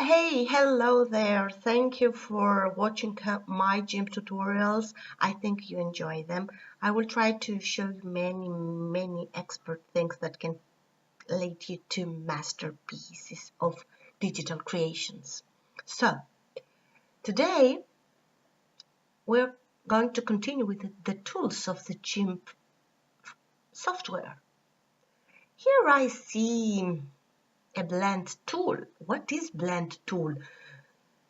Hey, hello there. Thank you for watching my gimp tutorials. I think you enjoy them. I will try to show you many expert things that can lead you to masterpieces of digital creations. So, today we're going to continue with the tools of the gimp software. Here I see a blend tool. What is blend tool?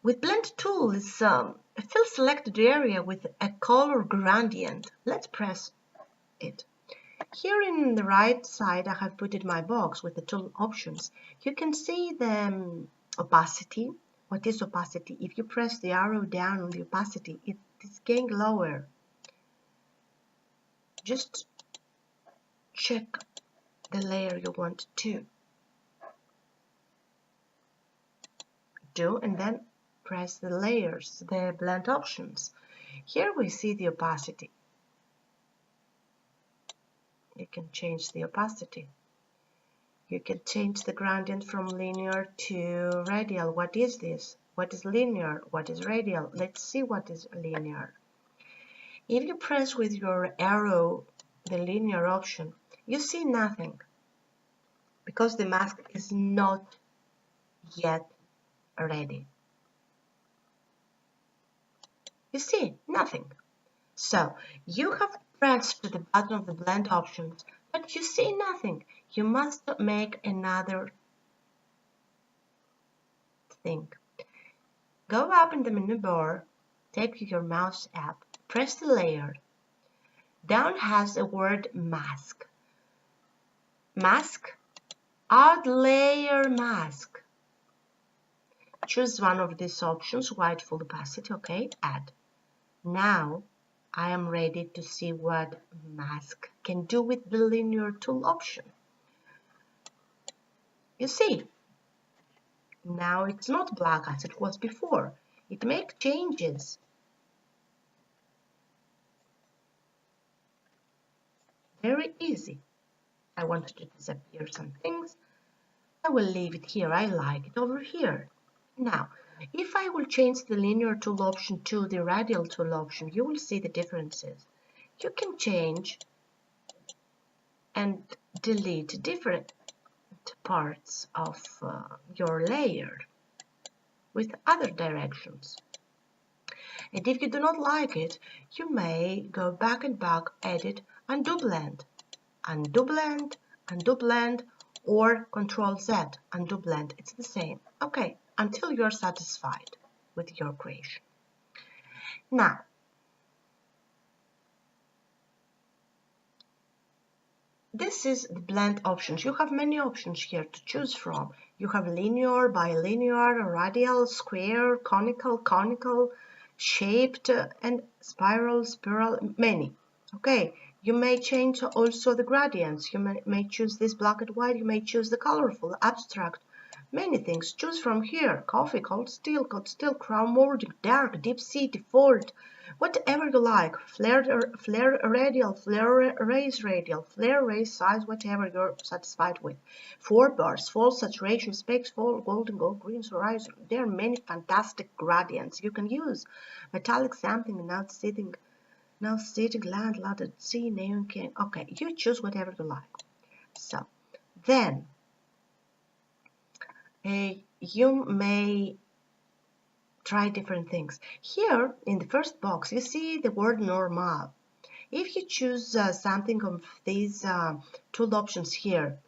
With blend tool is a fill selected area with a color gradient. Let's press it. Here in the right side I have put in my box with the tool options. You can see the opacity. What is opacity? If you press the arrow down on the opacity, it is getting lower. Just check the layer you want to do and then press the layers, the blend options. Here we see the opacity. You can change the opacity. You can change the gradient from linear to radial. What is this? What is linear? What is radial? Let's see what is linear. If you press with your arrow the linear option, you see nothing because the mask is not yet ready. You see nothing. So you have pressed the button of the blend options, but you see nothing. You must make another thing. Go up in the menu bar, take your mouse up, press the layer. Down has the word mask. Mask, add layer mask. Choose one of these options, white full opacity, okay, add. Now I am ready to see what mask can do with the linear tool option. You see, now it's not black as it was before. It makes changes. Very easy. I wanted to disappear some things. I will leave it here. I like it over here. Now, if I will change the linear tool option to the radial tool option, you will see the differences. You can change and delete different parts of your layer with other directions. And if you do not like it, you may go back and back, edit, undo blend, undo blend, undo blend, or Control Z, undo blend. It's the same. Okay, until you're satisfied with your creation. Now, this is the blend options. You have many options here to choose from. You have linear, bilinear, radial, square, conical, shaped, and spiral, many. Okay, you may change also the gradients. You may choose this black and white. You may choose the colorful, abstract, many things. Choose from here. Coffee, cold steel, crown molding, dark, deep sea, default, whatever you like. Flare radial, flare raise size, whatever you're satisfied with. 4 bars, false saturation, specks, fall, golden, gold, green, horizon. There are many fantastic gradients you can use. Metallic sampling, now sitting, land, ladder, sea, neon can. Okay, you choose whatever you like. So then you may try different things. Here in the first box you see the word normal. If you choose something of these tool options here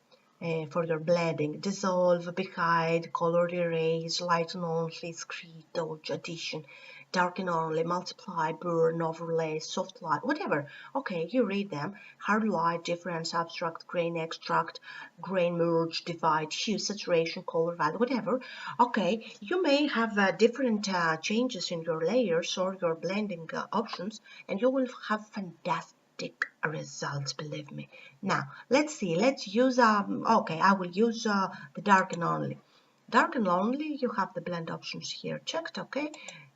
for your blending, dissolve, hide, color erase, lighten only, screen, dodge, addition, darken only, multiply, burn, overlay, soft light, whatever. Okay, you read them. Hard light, difference, abstract, grain, extract, grain, merge, divide, hue, saturation, color, value, whatever. Okay, you may have different changes in your layers or your blending options, and you will have fantastic results, believe me. Now let's see, let's use okay, I will use the darken only. Darken only, you have the blend options here checked. Okay,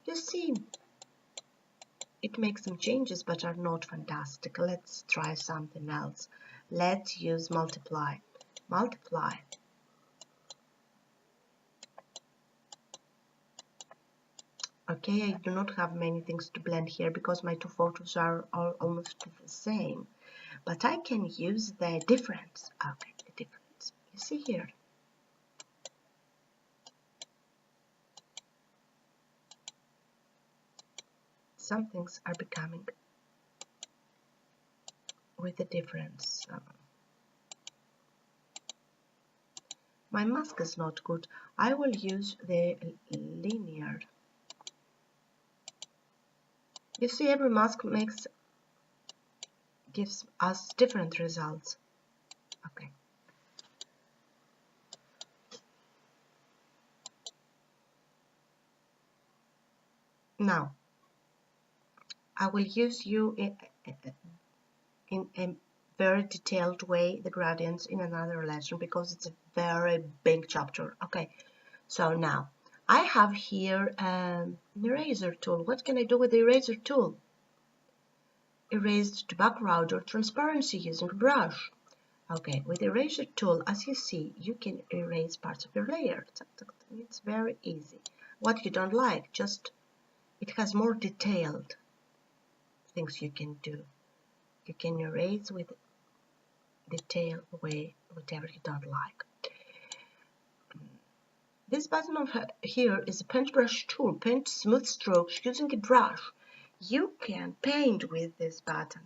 you see it makes some changes but are not fantastic. Let's try something else. Let's use multiply. Okay, I do not have many things to blend here because my two photos are all almost the same. But I can use the difference. Okay, the difference. You see here. Some things are becoming with the difference. My mask is not good. I will use the linear. You see, every mask gives us different results. Okay. Now, I will use you in a very detailed way the gradients in another lesson because it's a very big chapter. Okay, so now I have here an eraser tool. What can I do with the eraser tool? Erase the background or transparency using a brush. Okay, with the eraser tool, as you see, you can erase parts of your layer. It's very easy. What you don't like, just it has more detailed things you can do. You can erase with detailed way whatever you don't like. This button here is a paintbrush tool. Paint smooth strokes using a brush. You can paint with this button.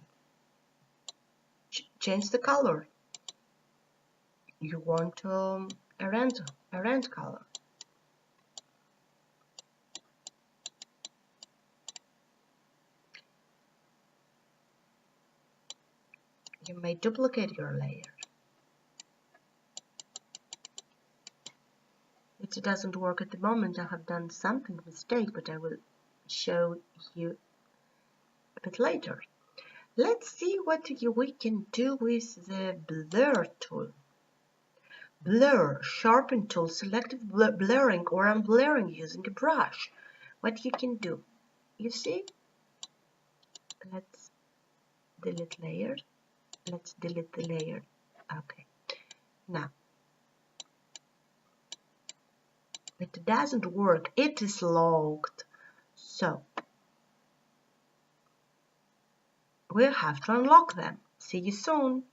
Change the color. You want a red color. You may duplicate your layer. It doesn't work at the moment. I have done something mistake, but I will show you a bit later. Let's see what we can do with the blur tool. Blur, sharpen tool, selective blurring or unblurring using a brush. What you can do, you see? Let's delete layer. Let's delete the layer. Okay. Now, it doesn't work. It is locked. So, we'll have to unlock them. See you soon.